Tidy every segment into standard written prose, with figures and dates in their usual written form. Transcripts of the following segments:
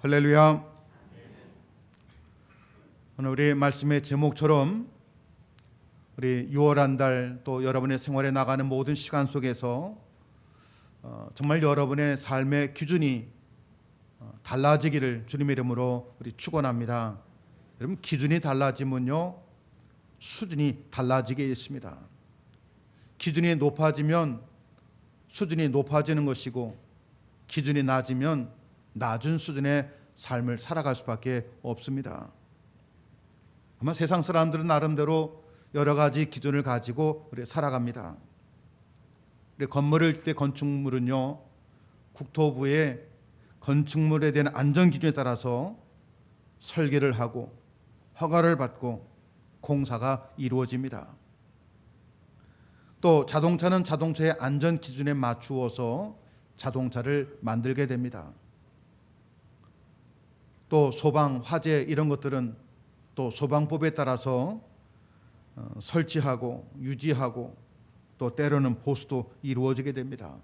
할렐루야. 오늘 우리 말씀의 제목처럼 우리 6월 한 달 또 여러분의 생활에 나가는 모든 시간 속에서 정말 여러분의 삶의 기준이 달라지기를 주님의 이름으로 우리 축원합니다. 여러분, 기준이 달라지면요 수준이 달라지게 있습니다. 기준이 높아지면 수준이 높아지는 것이고, 기준이 낮으면 낮은 수준의 삶을 살아갈 수밖에 없습니다. 아마 세상 사람들은 나름대로 여러 가지 기준을 가지고 우리 살아갑니다. 우리 건물을 때 건축물은요, 국토부의 건축물에 대한 안전 기준에 따라서 설계를 하고 허가를 받고 공사가 이루어집니다. 또 자동차는 자동차의 안전 기준에 맞추어서 자동차를 만들게 됩니다. 또 소방, 화재 이런 것들은 또 소방법에 따라서 설치하고 유지하고 또 때로는 보수도 이루어지게 됩니다.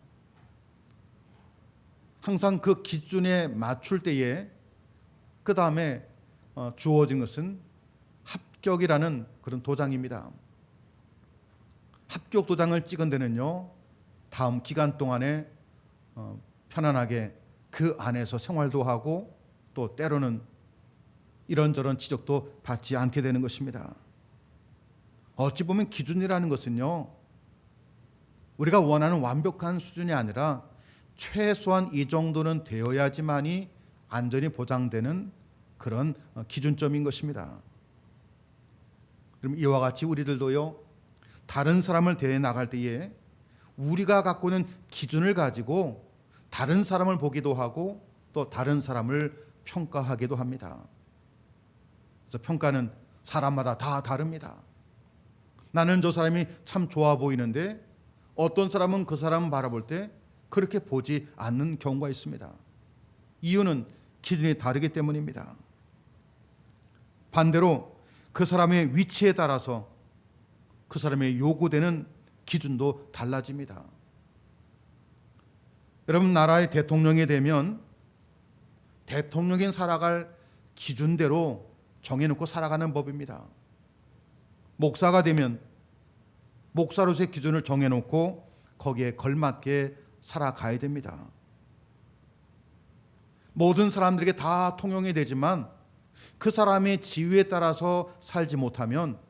항상 그 기준에 맞출 때에 그 다음에 주어진 것은 합격이라는 그런 도장입니다. 합격 도장을 찍은 데는요, 다음 기간 동안에 편안하게 그 안에서 생활도 하고 또 때로는 이런저런 지적도 받지 않게 되는 것입니다. 어찌 보면 기준이라는 것은요, 우리가 원하는 완벽한 수준이 아니라 최소한 이 정도는 되어야지만이 안전이 보장되는 그런 기준점인 것입니다. 그럼 이와 같이 우리들도요, 다른 사람을 대해 나갈 때에 우리가 갖고 있는 기준을 가지고 다른 사람을 보기도 하고 또 다른 사람을 평가하기도 합니다. 그래서 평가는 사람마다 다 다릅니다. 나는 저 사람이 참 좋아 보이는데 어떤 사람은 그 사람을 바라볼 때 그렇게 보지 않는 경우가 있습니다. 이유는 기준이 다르기 때문입니다. 반대로 그 사람의 위치에 따라서 그 사람의 요구되는 기준도 달라집니다. 여러분, 나라의 대통령이 되면 대통령이 살아갈 기준대로 정해놓고 살아가는 법입니다. 목사가 되면 목사로서의 기준을 정해놓고 거기에 걸맞게 살아가야 됩니다. 모든 사람들에게 다 통용이 되지만 그 사람의 지위에 따라서 살지 못하면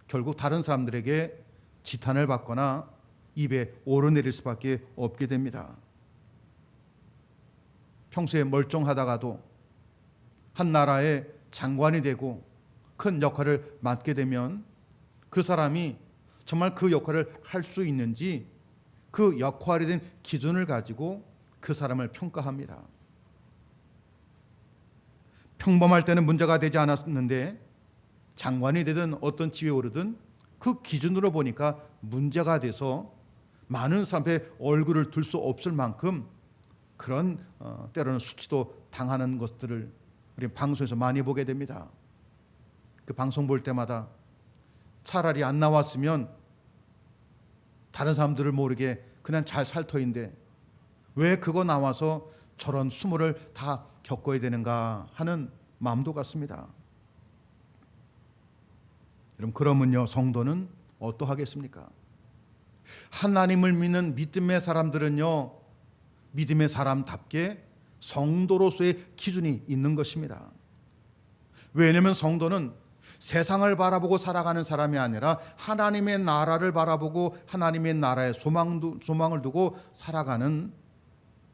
결국 다른 사람들에게 지탄을 받거나 입에 오르내릴 수밖에 없게 됩니다. 평소에 멀쩡하다가도 한 나라의 장관이 되고 큰 역할을 맡게 되면 그 사람이 정말 그 역할을 할 수 있는지 그 역할에 대한 기준을 가지고 그 사람을 평가합니다. 평범할 때는 문제가 되지 않았는데 장관이 되든 어떤 지위에 오르든 그 기준으로 보니까 문제가 돼서 많은 사람의 얼굴을 들 수 없을 만큼 그런 때로는 수치도 당하는 것들을 우리 방송에서 많이 보게 됩니다. 그 방송 볼 때마다 차라리 안 나왔으면 다른 사람들을 모르게 그냥 잘 살 터인데 왜 그거 나와서 저런 수모를 다 겪어야 되는가 하는 마음도 같습니다. 여러분, 그러면요, 성도는 어떠하겠습니까? 하나님을 믿는 믿음의 사람들은요, 믿음의 사람답게 성도로서의 기준이 있는 것입니다. 왜냐하면 성도는 세상을 바라보고 살아가는 사람이 아니라 하나님의 나라를 바라보고 하나님의 나라에 소망을 두고 살아가는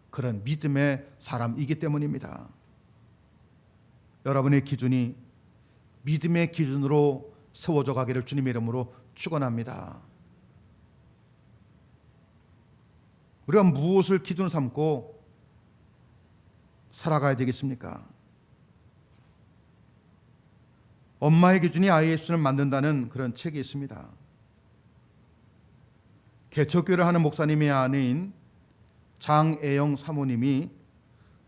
그런 믿음의 사람이기 때문입니다. 여러분의 기준이 믿음의 기준으로 세워져 가기를 주님의 이름으로 축원합니다. 우리가 무엇을 기준으로 삼고 살아가야 되겠습니까? 엄마의 기준이 아이의 수준을 만든다는 그런 책이 있습니다. 개척교회를 하는 목사님의 아내인 장애영 사모님이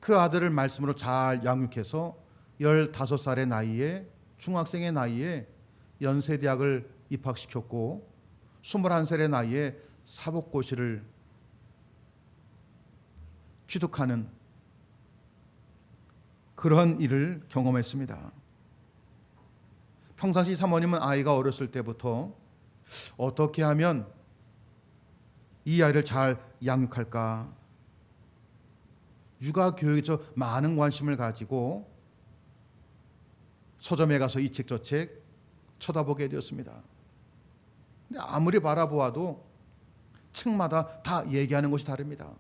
그 아들을 말씀으로 잘 양육해서 15살의 나이에, 중학생의 나이에 연세대학을 입학시켰고 21살의 나이에 사법고시를 취득하는 그런 일을 경험했습니다. 평상시 사모님은 아이가 어렸을 때부터 어떻게 하면 이 아이를 잘 양육할까, 육아 교육에 많은 관심을 가지고 서점에 가서 이 책 저 책 쳐다보게 되었습니다. 근데 아무리 바라보아도 책마다 다 얘기하는 것이 다릅니다.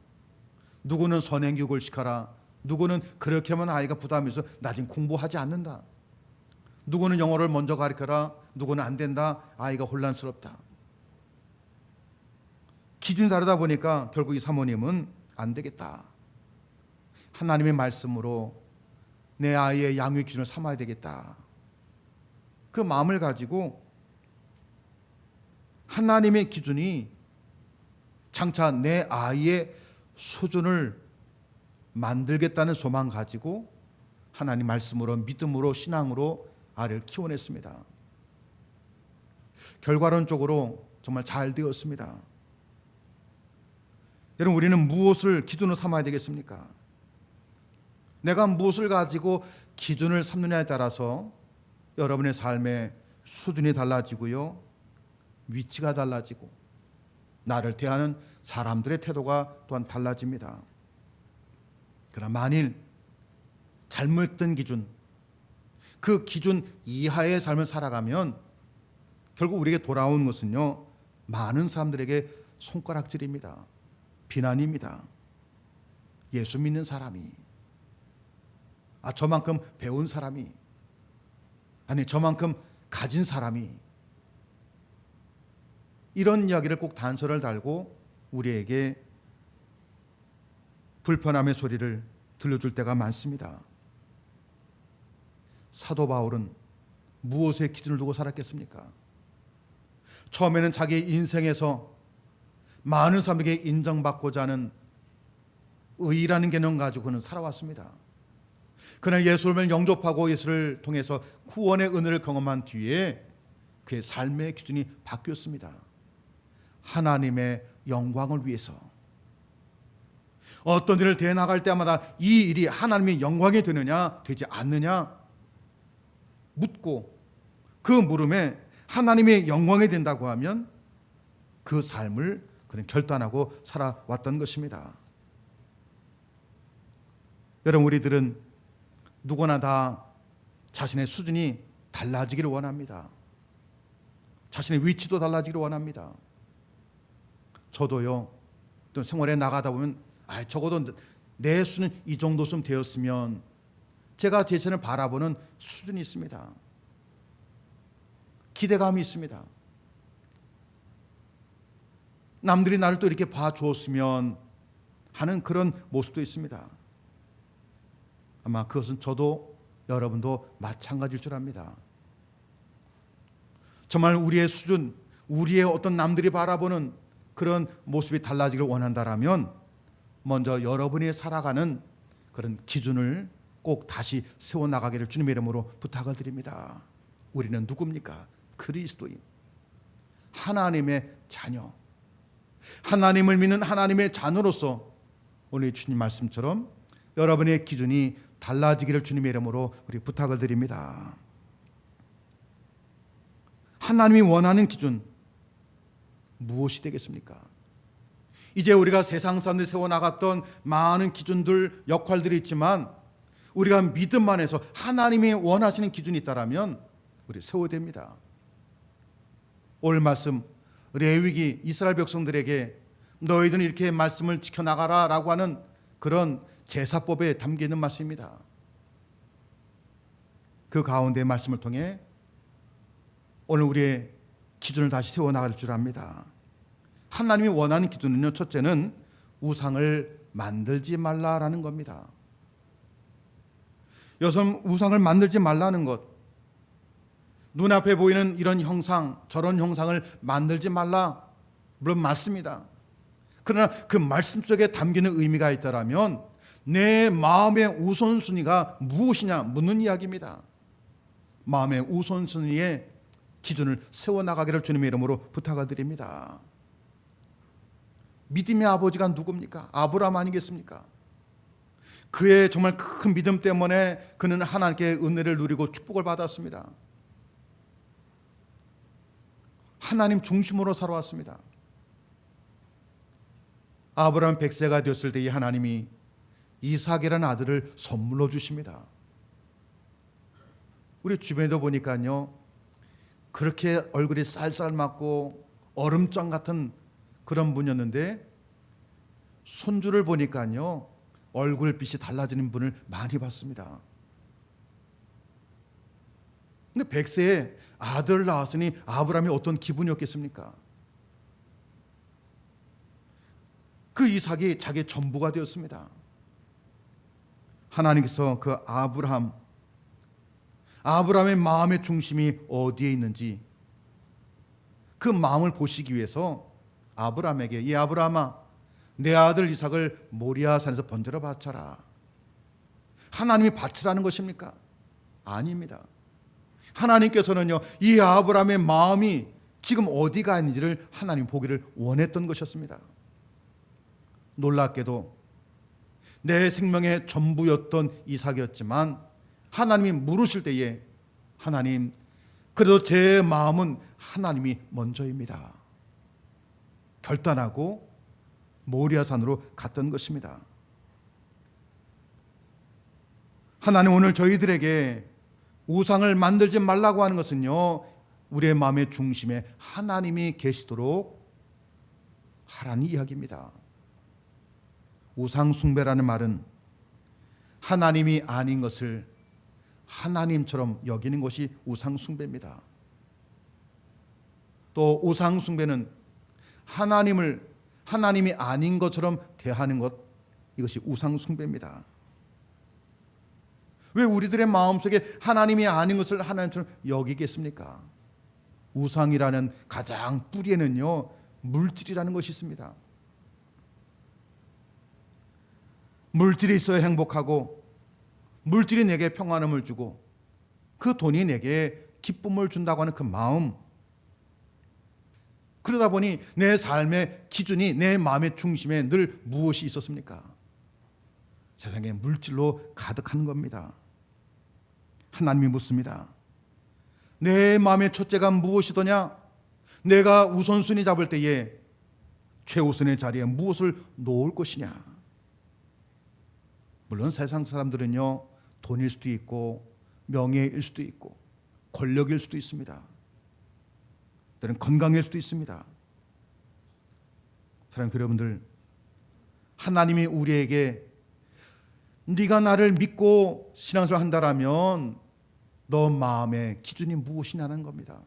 누구는 선행교육을 시켜라, 누구는 그렇게 하면 아이가 부담해서 나중 공부하지 않는다, 누구는 영어를 먼저 가르쳐라, 누구는 안 된다, 아이가 혼란스럽다. 기준이 다르다 보니까 결국 이 사모님은 안 되겠다, 하나님의 말씀으로 내 아이의 양육 기준을 삼아야 되겠다, 그 마음을 가지고 하나님의 기준이 장차 내 아이의 수준을 만들겠다는 소망 가지고 하나님 말씀으로, 믿음으로, 신앙으로 아이를 키워냈습니다. 결과론적으로 정말 잘 되었습니다. 여러분, 우리는 무엇을 기준으로 삼아야 되겠습니까? 내가 무엇을 가지고 기준을 삼느냐에 따라서 여러분의 삶의 수준이 달라지고요, 위치가 달라지고 나를 대하는 사람들의 태도가 또한 달라집니다. 그러나 만일 잘못된 기준, 그 기준 이하의 삶을 살아가면 결국 우리에게 돌아온 것은요, 많은 사람들에게 손가락질입니다. 비난입니다. 예수 믿는 사람이, 저만큼 배운 사람이, 아니 저만큼 가진 사람이, 이런 이야기를 꼭 단서를 달고 우리에게 불편함의 소리를 들려줄 때가 많습니다. 사도 바울은 무엇에 기준을 두고 살았겠습니까? 처음에는 자기 인생에서 많은 사람에게 인정받고자 하는 의의라는 개념 가지고 그는 살아왔습니다. 그러나 예수를 영접하고 예수를 통해서 구원의 은혜를 경험한 뒤에 그의 삶의 기준이 바뀌었습니다. 하나님의 영광을 위해서, 어떤 일을 대나갈 때마다 이 일이 하나님의 영광이 되느냐 되지 않느냐 묻고, 그 물음에 하나님의 영광이 된다고 하면 그 삶을 그는 결단하고 살아왔던 것입니다. 여러분, 우리들은 누구나 다 자신의 수준이 달라지기를 원합니다. 자신의 위치도 달라지기를 원합니다. 저도요, 또 생활에 나가다 보면 적어도 내 수는 이 정도쯤 되었으면, 제가 제 자신을 바라보는 수준이 있습니다. 기대감이 있습니다. 남들이 나를 또 이렇게 봐주었으면 하는 그런 모습도 있습니다. 아마 그것은 저도 여러분도 마찬가지일 줄 압니다. 정말 우리의 수준, 우리의 어떤 남들이 바라보는 그런 모습이 달라지기를 원한다라면 먼저 여러분이 살아가는 그런 기준을 꼭 다시 세워나가기를 주님의 이름으로 부탁을 드립니다. 우리는 누굽니까? 그리스도인, 하나님의 자녀, 하나님을 믿는 하나님의 자녀로서 오늘 주님 말씀처럼 여러분의 기준이 달라지기를 주님의 이름으로 우리 부탁을 드립니다. 하나님이 원하는 기준 무엇이 되겠습니까? 이제 우리가 세상 사람들이 세워나갔던 많은 기준들, 역할들이 있지만 우리가 믿음 안에서 하나님이 원하시는 기준이 있다면 우리 세워야 됩니다. 오늘 말씀, 레위기 이스라엘 백성들에게 너희들은 이렇게 말씀을 지켜나가라 라고 하는 그런 제사법에 담겨있는 말씀입니다. 그 가운데의 말씀을 통해 오늘 우리의 기준을 다시 세워나갈 줄 압니다. 하나님이 원하는 기준은요, 첫째는 우상을 만들지 말라라는 겁니다. 여성 우상을 만들지 말라는 것, 눈앞에 보이는 이런 형상, 저런 형상을 만들지 말라, 물론 맞습니다. 그러나 그 말씀 속에 담기는 의미가 있다면 내 마음의 우선순위가 무엇이냐 묻는 이야기입니다. 마음의 우선순위의 기준을 세워나가기를 주님의 이름으로 부탁을 드립니다. 믿음의 아버지가 누굽니까? 아브라함 아니겠습니까? 그의 정말 큰 믿음 때문에 그는 하나님께 은혜를 누리고 축복을 받았습니다. 하나님 중심으로 살아왔습니다. 아브라함 100세가 되었을 때 이 하나님이 이삭이라는 아들을 선물로 주십니다. 우리 주변에도 보니까요, 그렇게 얼굴이 쌀쌀맞고 얼음장 같은 그런 분이었는데 손주를 보니까요, 얼굴빛이 달라지는 분을 많이 봤습니다. 근데 100세에 아들을 낳았으니 아브라함이 어떤 기분이었겠습니까? 그 이삭이 자기의 전부가 되었습니다. 하나님께서 그 아브라함의 마음의 중심이 어디에 있는지 그 마음을 보시기 위해서 아브라함에게, 이 아브라함아, 내 아들 이삭을 모리아 산에서 번제로 바쳐라. 하나님이 바치라는 것입니까? 아닙니다. 하나님께서는요, 이 아브라함의 마음이 지금 어디가 있는지를 하나님 보기를 원했던 것이었습니다. 놀랍게도 내 생명의 전부였던 이삭이었지만 하나님이 물으실 때에 하나님, 그래도 제 마음은 하나님이 먼저입니다. 결단하고 모리아산으로 갔던 것입니다. 하나님 오늘 저희들에게 우상을 만들지 말라고 하는 것은요, 우리의 마음의 중심에 하나님이 계시도록 하라는 이야기입니다. 우상 숭배라는 말은 하나님이 아닌 것을 하나님처럼 여기는 것이 우상 숭배입니다. 또 우상 숭배는 하나님이 아닌 것처럼 대하는 것, 이것이 우상 숭배입니다. 왜 우리들의 마음속에 하나님이 아닌 것을 하나님처럼 여기겠습니까? 우상이라는 가장 뿌리에는요, 물질이라는 것이 있습니다. 물질이 있어야 행복하고, 물질이 내게 평안함을 주고, 그 돈이 내게 기쁨을 준다고 하는 그 마음, 그러다 보니 내 삶의 기준이, 내 마음의 중심에 늘 무엇이 있었습니까? 세상에 물질로 가득한 겁니다. 하나님이 묻습니다. 내 마음의 첫째가 무엇이더냐? 내가 우선순위 잡을 때에 최우선의 자리에 무엇을 놓을 것이냐? 물론 세상 사람들은요, 돈일 수도 있고 명예일 수도 있고 권력일 수도 있습니다. 때로는 건강일 수도 있습니다. 사랑하는 여러분들, 하나님이 우리에게 네가 나를 믿고 신앙생활 한다라면 너 마음의 기준이 무엇이냐는 겁니다.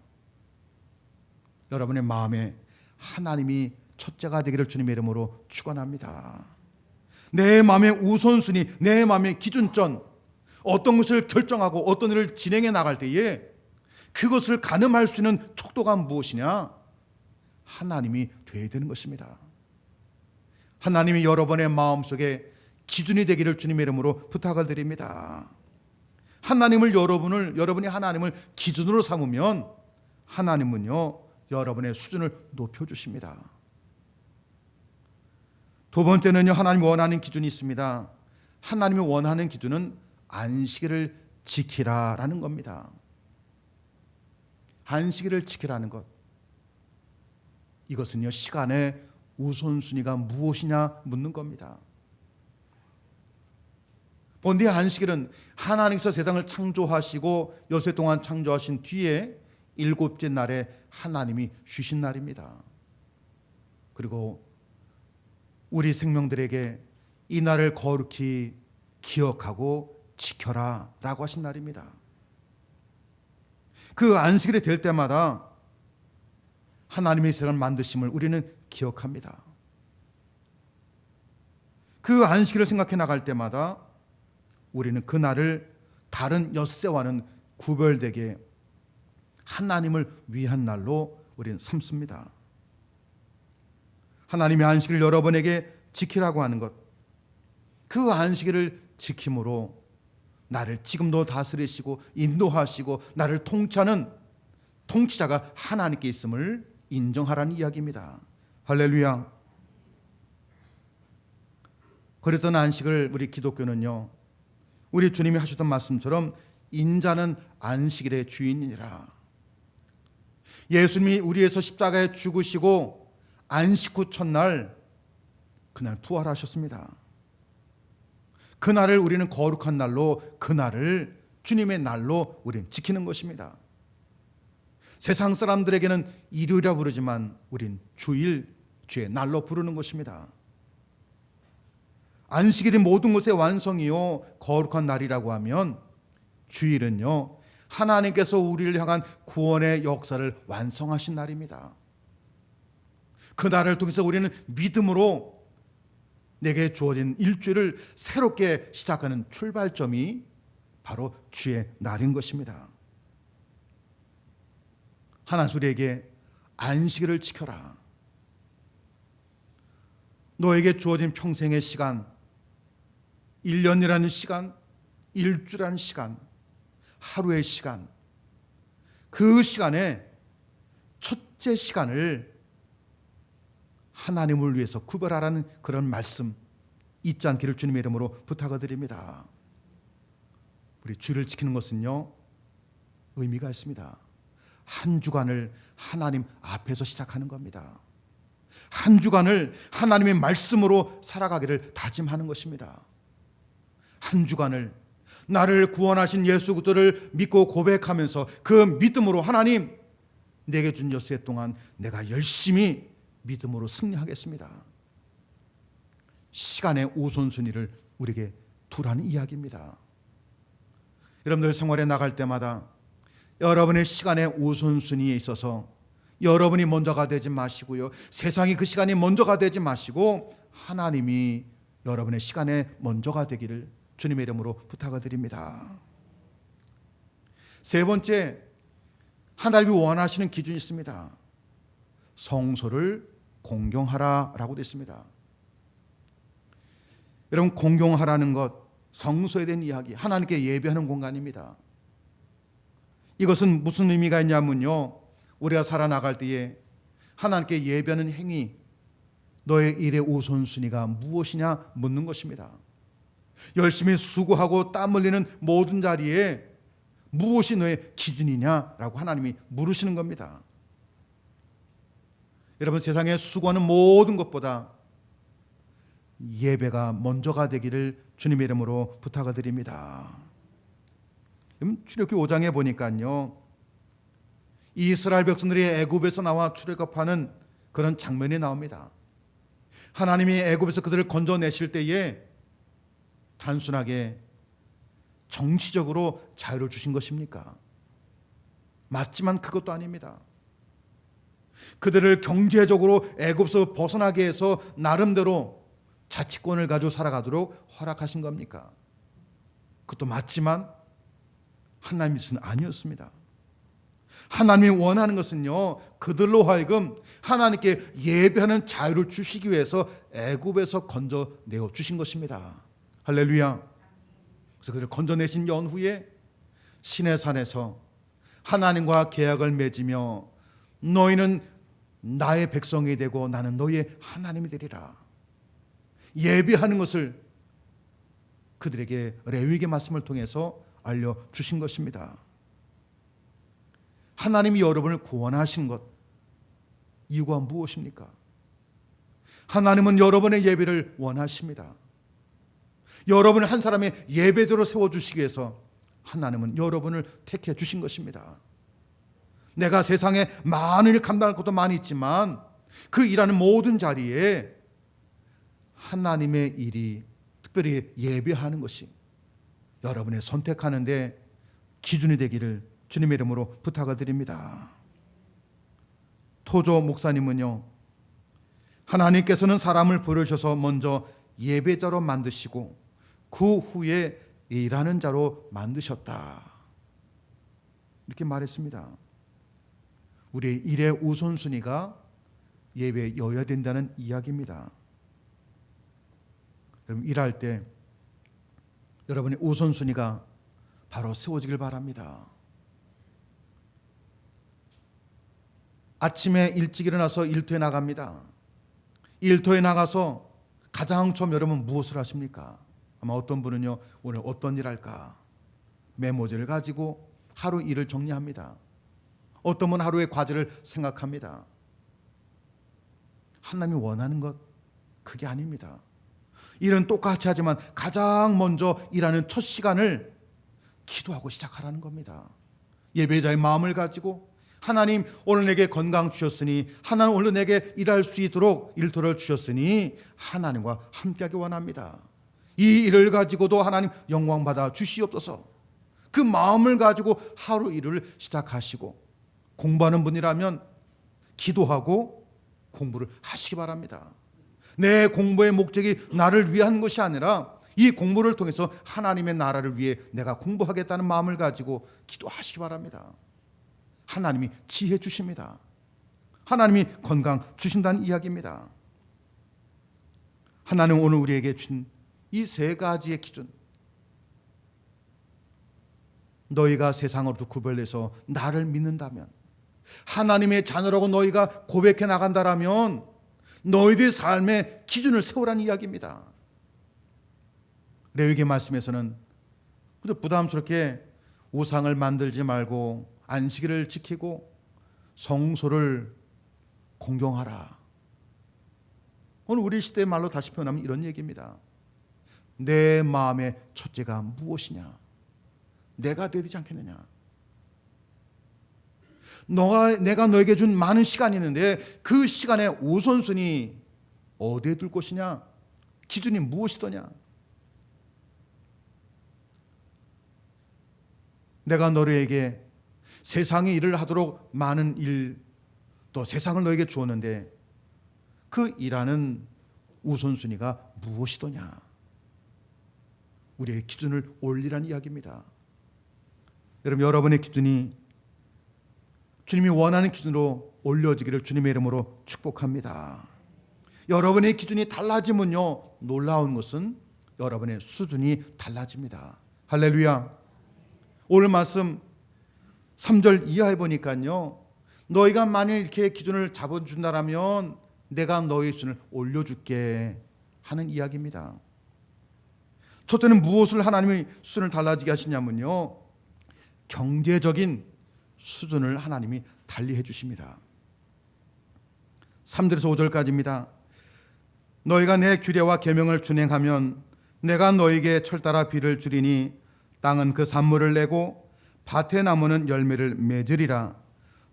여러분의 마음에 하나님이 첫째가 되기를 주님의 이름으로 축원합니다. 내 마음의 우선순위, 내 마음의 기준점, 어떤 것을 결정하고 어떤 일을 진행해 나갈 때에 그것을 가늠할 수 있는 척도가 무엇이냐? 하나님이 되어야 되는 것입니다. 하나님이 여러분의 마음속에 기준이 되기를 주님의 이름으로 부탁을 드립니다. 여러분이 하나님을 기준으로 삼으면 하나님은요, 여러분의 수준을 높여주십니다. 두 번째는요, 하나님이 원하는 기준이 있습니다. 하나님이 원하는 기준은 안식일을 지키라라는 겁니다. 안식일을 지키라는 것, 이것은요, 시간의 우선순위가 무엇이냐 묻는 겁니다. 본디 안식일은 하나님께서 세상을 창조하시고 여세 동안 창조하신 뒤에 일곱째 날에 하나님이 쉬신 날입니다. 그리고 우리 생명들에게 이 날을 거룩히 기억하고 지켜라 라고 하신 날입니다. 그 안식일이 될 때마다 하나님의 세상을 만드심을 우리는 기억합니다. 그 안식일을 생각해 나갈 때마다 우리는 그 날을 다른 엿새와는 구별되게 하나님을 위한 날로 우리는 삼습니다. 하나님의 안식일을 여러분에게 지키라고 하는 것, 그 안식일을 지킴으로 나를 지금도 다스리시고 인도하시고 나를 통치하는 통치자가 하나님께 있음을 인정하라는 이야기입니다. 할렐루야. 그랬던 안식을 우리 기독교는요, 우리 주님이 하셨던 말씀처럼 인자는 안식일의 주인이니라. 예수님이 우리에서 십자가에 죽으시고 안식 후 첫날 그날 부활하셨습니다. 그날을 우리는 거룩한 날로, 그날을 주님의 날로 우리는 지키는 것입니다. 세상 사람들에게는 일요일이라 부르지만 우린 주일, 주의 날로 부르는 것입니다. 안식일이 모든 것의 완성이요 거룩한 날이라고 하면 주일은요 하나님께서 우리를 향한 구원의 역사를 완성하신 날입니다. 그 날을 통해서 우리는 믿음으로 내게 주어진 일주일을 새롭게 시작하는 출발점이 바로 주의 날인 것입니다. 하나님 우리에게 안식일을 지켜라. 너에게 주어진 평생의 시간, 1년이라는 시간, 일주라는 시간, 하루의 시간, 그 시간에 첫째 시간을 하나님을 위해서 구별하라는 그런 말씀 잊지 않기를 주님의 이름으로 부탁을 드립니다. 우리 주일을 지키는 것은요 의미가 있습니다. 한 주간을 하나님 앞에서 시작하는 겁니다. 한 주간을 하나님의 말씀으로 살아가기를 다짐하는 것입니다. 한 주간을 나를 구원하신 예수 그리스도를 믿고 고백하면서 그 믿음으로 하나님 내게 준 엿새 동안 내가 열심히 믿음으로 승리하겠습니다. 시간의 우선순위를 우리에게 두라는 이야기입니다. 여러분들 생활에 나갈 때마다 여러분의 시간의 우선순위에 있어서 여러분이 먼저가 되지 마시고요, 세상이 그 시간이 먼저가 되지 마시고 하나님이 여러분의 시간에 먼저가 되기를 주님의 이름으로 부탁을 드립니다. 세 번째, 하나님이 원하시는 기준이 있습니다. 성소를 공경하라라고 되어 있습니다. 여러분, 공경하라는 것, 성소에 대한 이야기, 하나님께 예배하는 공간입니다. 이것은 무슨 의미가 있냐면요, 우리가 살아나갈 때에 하나님께 예배하는 행위, 너의 일의 우선순위가 무엇이냐 묻는 것입니다. 열심히 수고하고 땀 흘리는 모든 자리에 무엇이 너의 기준이냐라고 하나님이 물으시는 겁니다. 여러분, 세상에 수고하는 모든 것보다 예배가 먼저가 되기를 주님의 이름으로 부탁을 드립니다. 출애굽기 5장에 보니까요, 이스라엘 백성들이 애굽에서 나와 출애굽하는 그런 장면이 나옵니다. 하나님이 애굽에서 그들을 건져내실 때에 단순하게 정치적으로 자유를 주신 것입니까? 맞지만 그것도 아닙니다. 그들을 경제적으로 애굽에서 벗어나게 해서 나름대로 자치권을 가지고 살아가도록 허락하신 겁니까? 그것도 맞지만 하나님의 뜻은 아니었습니다. 하나님이 원하는 것은요, 그들로 하여금 하나님께 예배하는 자유를 주시기 위해서 애굽에서 건져내어 주신 것입니다. 할렐루야. 그래서 그들을 건져내신 연후에 시내산에서 하나님과 계약을 맺으며 너희는 나의 백성이 되고 나는 너희의 하나님이 되리라. 예배하는 것을 그들에게 레위기의 말씀을 통해서 알려주신 것입니다. 하나님이 여러분을 구원하신 것, 이유가 무엇입니까? 하나님은 여러분의 예배를 원하십니다. 여러분을 한 사람의 예배자로 세워주시기 위해서 하나님은 여러분을 택해 주신 것입니다. 내가 세상에 많은 일 감당할 것도 많이 있지만 그 일하는 모든 자리에 하나님의 일이, 특별히 예배하는 것이 여러분의 선택하는 데 기준이 되기를 주님의 이름으로 부탁을 드립니다. 토조 목사님은요, 하나님께서는 사람을 부르셔서 먼저 예배자로 만드시고 그 후에 일하는 자로 만드셨다, 이렇게 말했습니다. 우리의 일의 우선순위가 예배여야 된다는 이야기입니다. 여러분, 일할 때 여러분의 우선순위가 바로 세워지길 바랍니다. 아침에 일찍 일어나서 일터에 나갑니다. 일터에 나가서 가장 처음 여러분 무엇을 하십니까? 아마 어떤 분은요, 오늘 어떤 일 할까? 메모지를 가지고 하루 일을 정리합니다. 어떤 분은 하루의 과제를 생각합니다. 하나님이 원하는 것, 그게 아닙니다. 일은 똑같이 하지만 가장 먼저 일하는 첫 시간을 기도하고 시작하라는 겁니다. 예배자의 마음을 가지고 하나님 오늘 내게 건강 주셨으니, 하나님 오늘 내게 일할 수 있도록 일터를 주셨으니 하나님과 함께하기 원합니다. 이 일을 가지고도 하나님 영광 받아 주시옵소서. 그 마음을 가지고 하루 일을 시작하시고, 공부하는 분이라면 기도하고 공부를 하시기 바랍니다. 내 공부의 목적이 나를 위한 것이 아니라 이 공부를 통해서 하나님의 나라를 위해 내가 공부하겠다는 마음을 가지고 기도하시기 바랍니다. 하나님이 지혜 주십니다. 하나님이 건강 주신다는 이야기입니다. 하나님 오늘 우리에게 주신 이 세 가지의 기준, 너희가 세상으로부터 구별돼서 나를 믿는다면, 하나님의 자녀라고 너희가 고백해 나간다라면 너희들의 삶의 기준을 세우라는 이야기입니다. 레위기 말씀에서는 부담스럽게 우상을 만들지 말고 안식일을 지키고 성소를 공경하라. 오늘 우리 시대의 말로 다시 표현하면 이런 얘기입니다. 내 마음의 첫째가 무엇이냐? 내가 되지 않겠느냐? 내가 너에게 준 많은 시간이 있는데 그 시간의 우선순위 어디에 둘 것이냐? 기준이 무엇이더냐? 내가 너희에게 세상의 일을 하도록 많은 일, 또 세상을 너에게 주었는데 그 일하는 우선순위가 무엇이더냐? 우리의 기준을 올리라는 이야기입니다. 여러분, 여러분의 기준이 주님이 원하는 기준으로 올려지기를 주님의 이름으로 축복합니다. 여러분의 기준이 달라지면요, 놀라운 것은 여러분의 수준이 달라집니다. 할렐루야. 오늘 말씀 3절 이하에 보니까요, 너희가 만약 이렇게 기준을 잡아준다면 내가 너희 수준을 올려줄게 하는 이야기입니다. 첫째는 무엇을 하나님의 수준을 달라지게 하시냐면요, 경제적인 수준을 하나님이 달리해 주십니다. 3절에서 5절까지입니다. 너희가 내 규례와 계명을 준행하면 내가 너희에게 철따라 비를 주리니 땅은 그 산물을 내고 밭의 나무는 열매를 맺으리라.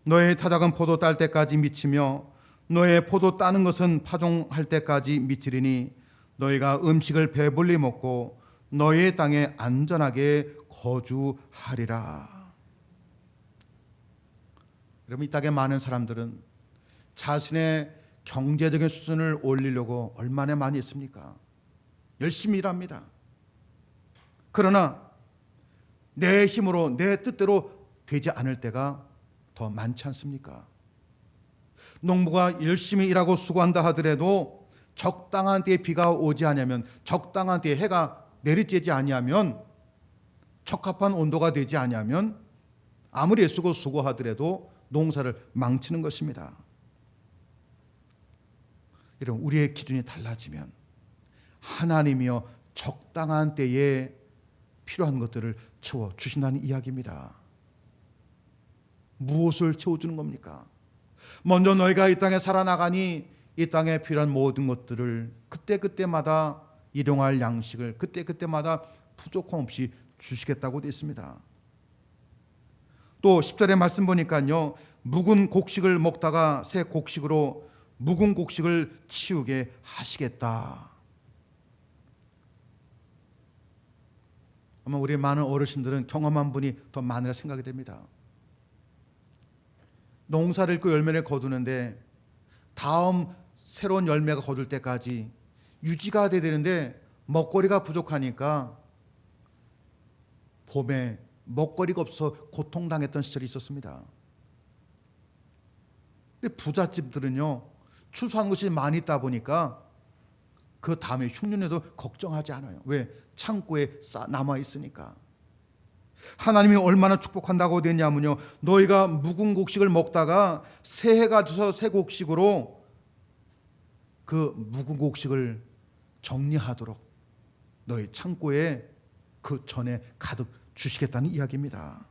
너의 타작은 포도 딸 때까지 미치며 너의 포도 따는 것은 파종할 때까지 미치리니 너희가 음식을 배불리 먹고 너희의 땅에 안전하게 거주하리라. 여러분, 이 땅에 많은 사람들은 자신의 경제적인 수준을 올리려고 얼마나 많이 했습니까? 열심히 일합니다. 그러나 내 힘으로 내 뜻대로 되지 않을 때가 더 많지 않습니까? 농부가 열심히 일하고 수고한다 하더라도 적당한 때에 비가 오지 않으면, 적당한 때에 해가 내리쬐지 아니하면, 적합한 온도가 되지 아니하면 아무리 애쓰고 수고하더라도 농사를 망치는 것입니다. 이런 우리의 기준이 달라지면 하나님이여 적당한 때에 필요한 것들을 채워주신다는 이야기입니다. 무엇을 채워주는 겁니까? 먼저 너희가 이 땅에 살아나가니 이 땅에 필요한 모든 것들을 그때그때마다 일용할 양식을 그때그때마다 부족함 없이 주시겠다고 되어 있습니다. 또 10절의 말씀 보니까요, 묵은 곡식을 먹다가 새 곡식으로 묵은 곡식을 치우게 하시겠다. 아마 우리 많은 어르신들은 경험한 분이 더 많으라 생각이 됩니다. 농사를 짓고 열매를 거두는데 다음 새로운 열매가 거둘 때까지 유지가 돼야 되는데 먹거리가 부족하니까 봄에 먹거리가 없어 고통당했던 시절이 있었습니다. 근데 부잣집들은요, 추수한 것이 많이 있다 보니까 그 다음에 흉년에도 걱정하지 않아요. 왜? 창고에 남아 있으니까. 하나님이 얼마나 축복한다고 되냐면요, 너희가 묵은 곡식을 먹다가 새해가 돼서 새 곡식으로 그 묵은 곡식을 정리하도록 너희 창고에 그 전에 가득 주시겠다는 이야기입니다.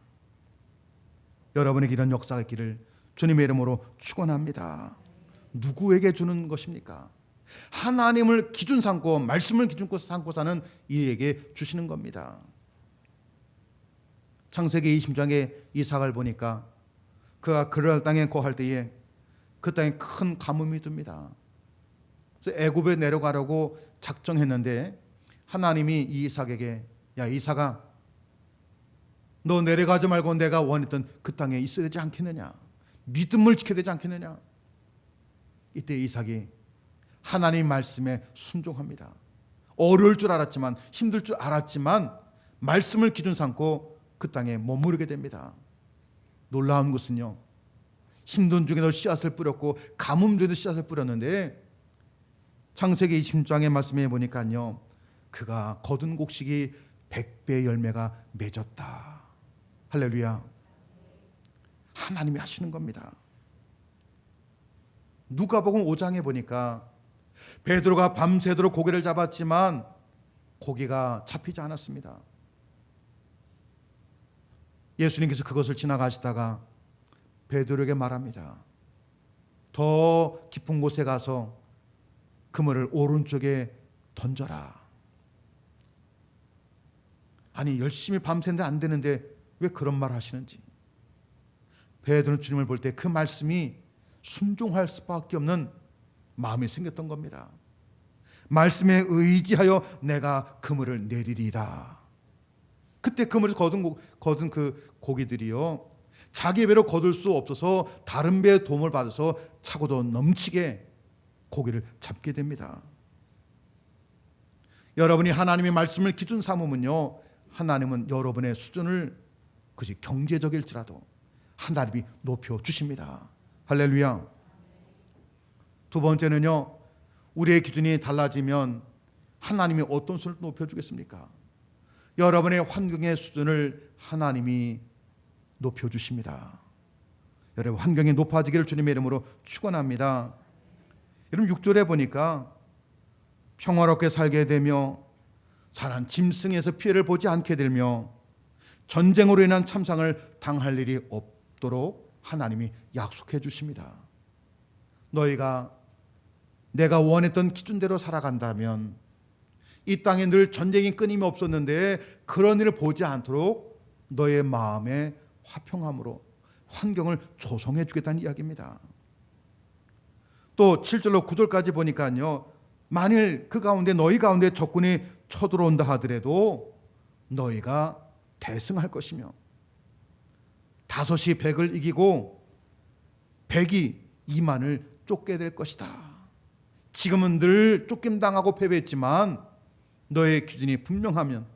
여러분에게 이런 역사가 있기를 주님의 이름으로 축원합니다. 누구에게 주는 것입니까? 하나님을 기준 삼고 말씀을 기준 삼고 사는 이에게 주시는 겁니다. 창세기 20장에 이삭을 보니까 그가 그랄 땅에 거할 때에 그 땅에 큰 가뭄이 듭니다. 그래서 애굽에 내려가려고 작정했는데 하나님이 이삭에게 야 이삭아 너 내려가지 말고 내가 원했던 그 땅에 있어야 되지 않겠느냐, 믿음을 지켜야 되지 않겠느냐. 이때 이삭이 하나님 말씀에 순종합니다. 어려울 줄 알았지만 힘들 줄 알았지만 말씀을 기준 삼고 그 땅에 머무르게 됩니다. 놀라운 것은요, 힘든 중에도 씨앗을 뿌렸고 가뭄 중에도 씨앗을 뿌렸는데 창세기 20장의 말씀에 보니까요, 그가 거둔 곡식이 100배의 열매가 맺었다. 할렐루야. 하나님이 하시는 겁니다. 누가복음 5장에 보니까 베드로가 밤새도록 고기를 잡았지만 고기가 잡히지 않았습니다. 예수님께서 그것을 지나가시다가 베드로에게 말합니다. 더 깊은 곳에 가서 그물을 오른쪽에 던져라. 아니 열심히 밤새는데 안 되는데 왜 그런 말 하시는지. 베드로는 주님을 볼 때 그 말씀이 순종할 수밖에 없는 마음이 생겼던 겁니다. 말씀에 의지하여 내가 그물을 내리리다. 그때 그물에서 거둔 그 고기들이요, 자기 배로 거둘 수 없어서 다른 배의 도움을 받아서 차고도 넘치게 고기를 잡게 됩니다. 여러분이 하나님의 말씀을 기준 삼으면요, 하나님은 여러분의 수준을 그것이 경제적일지라도 하나님이 높여주십니다. 할렐루야. 두 번째는요, 우리의 기준이 달라지면 하나님이 어떤 수준을 높여주겠습니까? 여러분의 환경의 수준을 하나님이 높여주십니다. 여러분 환경이 높아지기를 주님의 이름으로 축원합니다. 여러분 6절에 보니까 평화롭게 살게 되며 사는 짐승에서 피해를 보지 않게 되며 전쟁으로 인한 참상을 당할 일이 없도록 하나님이 약속해 주십니다. 너희가 내가 원했던 기준대로 살아간다면 이 땅에 늘 전쟁이 끊임이 없었는데 그런 일을 보지 않도록 너의 마음에 화평함으로 환경을 조성해 주겠다는 이야기입니다. 또 7절로 9절까지 보니까요, 만일 그 가운데 너희 가운데 적군이 쳐들어온다 하더라도 너희가 대승할 것이며 5이 100을 이기고 100이 2만을 쫓게 될 것이다. 지금은 늘 쫓김당하고 패배했지만 너의 기준이 분명하면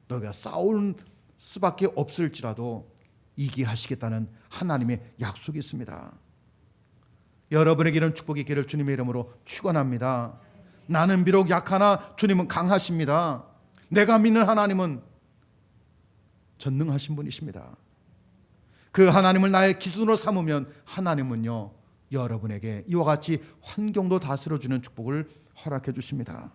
너희가 싸울 수밖에 없을지라도 이기하시겠다는 하나님의 약속이 있습니다. 여러분에게 이런 축복이 있기를 주님의 이름으로 축원합니다. 나는 비록 약하나 주님은 강하십니다. 내가 믿는 하나님은 전능하신 분이십니다. 그 하나님을 나의 기준으로 삼으면 하나님은요, 여러분에게 이와 같이 환경도 다스려주는 축복을 허락해 주십니다.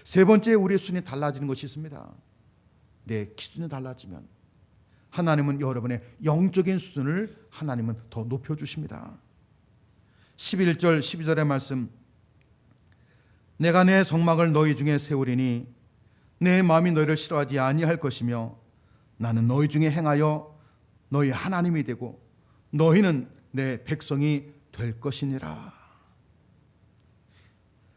세 번째, 우리의 수준이 달라지는 것이 있습니다. 내 기준이 달라지면 하나님은 여러분의 영적인 수준을 하나님은 더 높여주십니다. 11절 12절의 말씀, 내가 내 성막을 너희 중에 세우리니 내 마음이 너희를 싫어하지 아니할 것이며 나는 너희 중에 행하여 너희 하나님이 되고 너희는 내 백성이 될 것이니라.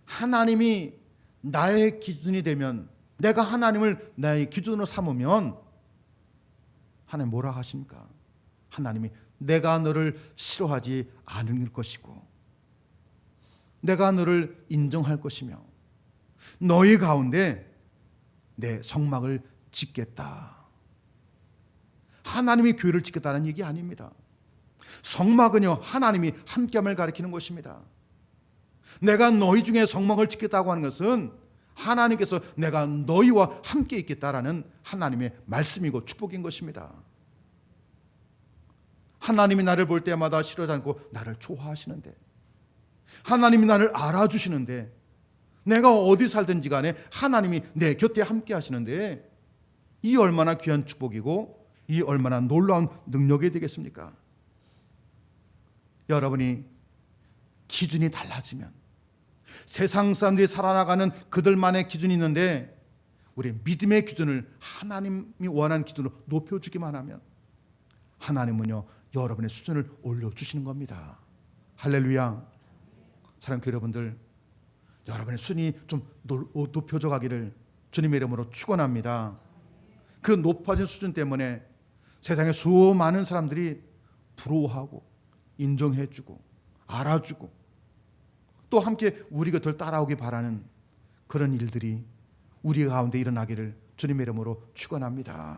하나님이 나의 기준이 되면, 내가 하나님을 나의 기준으로 삼으면 하나님 뭐라 하십니까? 하나님이 내가 너를 싫어하지 않을 것이고 내가 너를 인정할 것이며 너희 가운데 내 성막을 짓겠다. 하나님이 교회를 짓겠다는 얘기 아닙니다. 성막은요, 하나님이 함께함을 가리키는 것입니다. 내가 너희 중에 성막을 짓겠다고 하는 것은 하나님께서 내가 너희와 함께 있겠다라는 하나님의 말씀이고 축복인 것입니다. 하나님이 나를 볼 때마다 싫어하지 않고 나를 좋아하시는데, 하나님이 나를 알아주시는데, 내가 어디 살든지 간에 하나님이 내 곁에 함께 하시는데 이 얼마나 귀한 축복이고 이 얼마나 놀라운 능력이 되겠습니까? 여러분이 기준이 달라지면 세상 사람들이 살아나가는 그들만의 기준이 있는데 우리의 믿음의 기준을 하나님이 원하는 기준으로 높여주기만 하면 하나님은요 여러분의 수준을 올려주시는 겁니다. 할렐루야. 사랑하는 여러분들, 여러분의 수준이 좀 높여져 가기를 주님의 이름으로 축원합니다. 그 높아진 수준 때문에 세상에 수많은 사람들이 부러워하고 인정해주고 알아주고 또 함께 우리 곁을 따라오기 바라는 그런 일들이 우리 가운데 일어나기를 주님의 이름으로 축원합니다.